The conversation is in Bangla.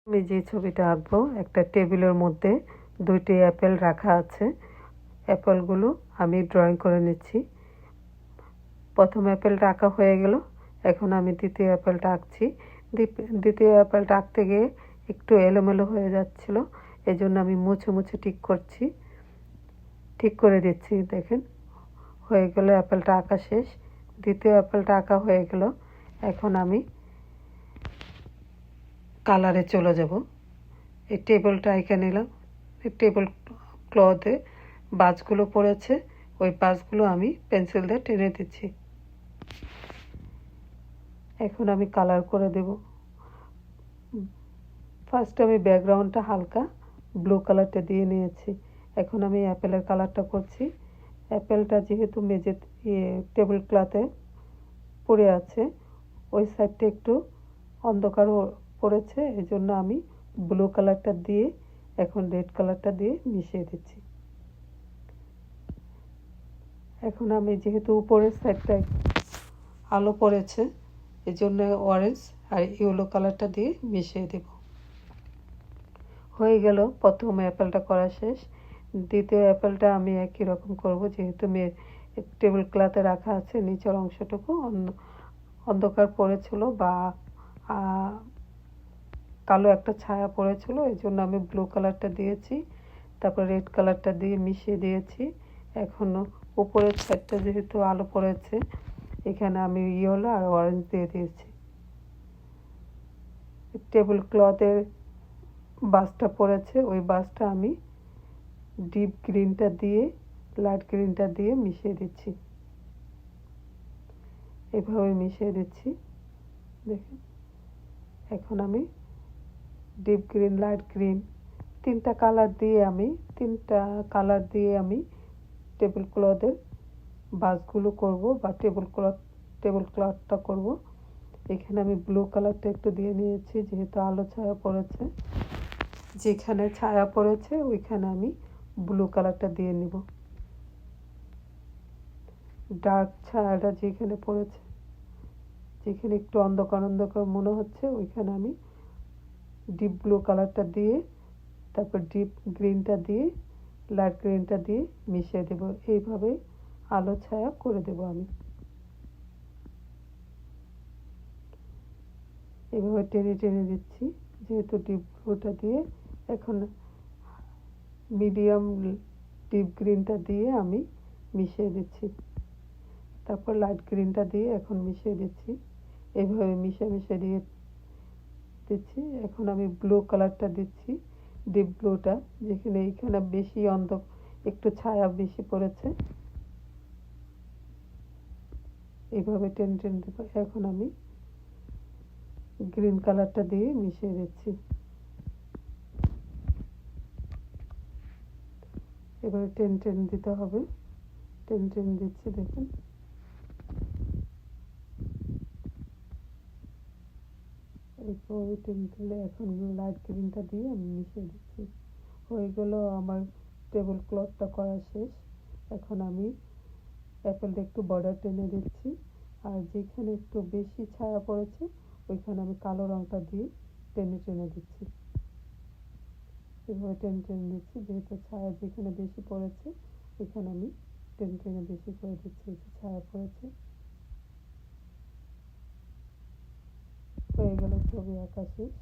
আমি যে ছবিটা আঁকবো, একটা টেবিলের মধ্যে 2টি অ্যাপেল রাখা আছে। অ্যাপেলগুলো আমি ড্রয়িং করে নিচ্ছি। প্রথম অ্যাপেলটা আঁকা হয়ে গেল। এখন আমি দ্বিতীয় অ্যাপেলটা আঁকছি। দ্বিতীয় অ্যাপেলটা আঁকতে গিয়ে একটু এলোমেলো হয়ে যাচ্ছিল, এই জন্য আমি মুছে মুছে ঠিক করে দিচ্ছি। দেখেন, হয়ে গেল, অ্যাপেলটা আঁকা শেষ। দ্বিতীয় অ্যাপেলটা আঁকা হয়ে গেল। এখন আমি কালারে চলে যাব। এই টেবিলটা এঁকে নিলাম। এই টেবিল ক্লথে বাজগুলো পড়েছে, ওই বাজগুলো আমি পেন্সিল দিয়ে টেনে দিচ্ছি। এখন আমি কালার করে দেব। ফার্স্ট আমি ব্যাকগ্রাউন্ডটা হালকা ব্লু কালারটা দিয়ে নিয়েছি। এখন আমি অ্যাপেলের কালারটা করছি। অ্যাপেলটা যেহেতু মেঝে টেবিল ক্লথে পড়ে আছে, ওই সাইডটা একটু অন্ধকার পড়েছে, এই জন্য আমি ব্লু কালারটা দিয়ে এখন রেড কালারটা দিয়ে মিশিয়ে দিচ্ছি। এখন আমি যেহেতু উপরের সাইডটা আলো পড়েছে, এই জন্য অরেঞ্জ আর ইয়েলো কালারটা দিয়ে মিশিয়ে দেব। হয়ে গেল, প্রথম অ্যাপেলটা করা শেষ। দ্বিতীয় অ্যাপেলটা আমি একই রকম করব। যেহেতু টেবিল ক্লথে রাখা আছে, নিচের অংশটুকু অন্ধকার পড়েছিল বা কালো একটা ছায়া পড়েছিল, এই জন্য আমি ব্লু কালারটা দিয়েছি। তারপর রেড কালারটা দিয়ে মিশিয়ে দিয়েছি। এখন উপরের সাইডটা যেহেতু আলো পড়েছে, এখানে আমি ইয়েলো আর অরেঞ্জ দিয়ে দিয়েছি। টেবিল ক্লথের বাসটা পড়েছে, ওই বাসটা আমি ডিপ গ্রিনটা দিয়ে লাইট গ্রিনটা দিয়ে মিশিয়ে দিচ্ছি। এভাবে মিশিয়ে দিচ্ছি। দেখুন, এখন আমি ডিপ গ্রিন, লাইট গ্রিন তিনটা কালার দিয়ে আমি টেবিল ক্লথের বাসগুলো করব বা টেবিল ক্লথটা করব। এখানে আমি ব্লু কালারটা একটু দিয়ে নিয়েছি, যেহেতু আলো ছায়া পড়েছে। যেখানে ছায়া পড়েছে ওইখানে আমি ব্লু কালারটা দিয়ে নিব। ডার্ক ছায়াটা যেখানে পড়েছে, যেখানে একটু অন্ধকার অন্ধকার মনে হচ্ছে, ওইখানে আমি ডিপ ব্লু কালারটা দিয়ে তারপর ডিপ গ্রিনটা দিয়ে লাইট গ্রিনটা দিয়ে মিশিয়ে দেব। এইভাবে আলো ছায়া করে দেব আমি। এভাবে টেনে টেনে দিচ্ছি, যেহেতু ডিপ ব্লুটা দিয়ে। এখন মিডিয়াম ডিপ গ্রিনটা দিয়ে আমি মিশিয়ে দিচ্ছি। তারপর লাইট গ্রিনটা দিয়ে এখন মিশিয়ে দিচ্ছি। এইভাবে মিশে দিয়ে দিচ্ছি। এখন আমি ব্লু কালারটা দিচ্ছি, ডিপ ব্লুটা, এইখানে বেশি একটু ছায়া বেশি পড়েছে। এইভাবে টেনে টেনে দেব। এখন আমি গ্রিন কালারটা দিয়ে মিশিয়ে দিচ্ছি। এবারে টেনে দিতে হবে। টেনে দিচ্ছি, দেখুন। এইভাবে টেনে এখন লাইট গ্রিনটা দিয়ে আমি মিশিয়ে দিচ্ছি। হয়ে গেল আমার টেবিল ক্লথটা করা শেষ। এখন আমি অ্যাপেলটা একটু বর্ডার টেনে দিচ্ছি, আর যেখানে একটু বেশি ছায়া পড়েছে ওইখানে আমি কালো রঙটা দিয়ে টেনে দিচ্ছি। এভাবে টেনে দিচ্ছি, যেহেতু ছায়া যেখানে বেশি পড়েছে ওইখানে আমি টেনে বেশি করে দিচ্ছি। এই যে ছায়া পড়েছে। হয়ে গেল, ছবি আঁকা শেষ।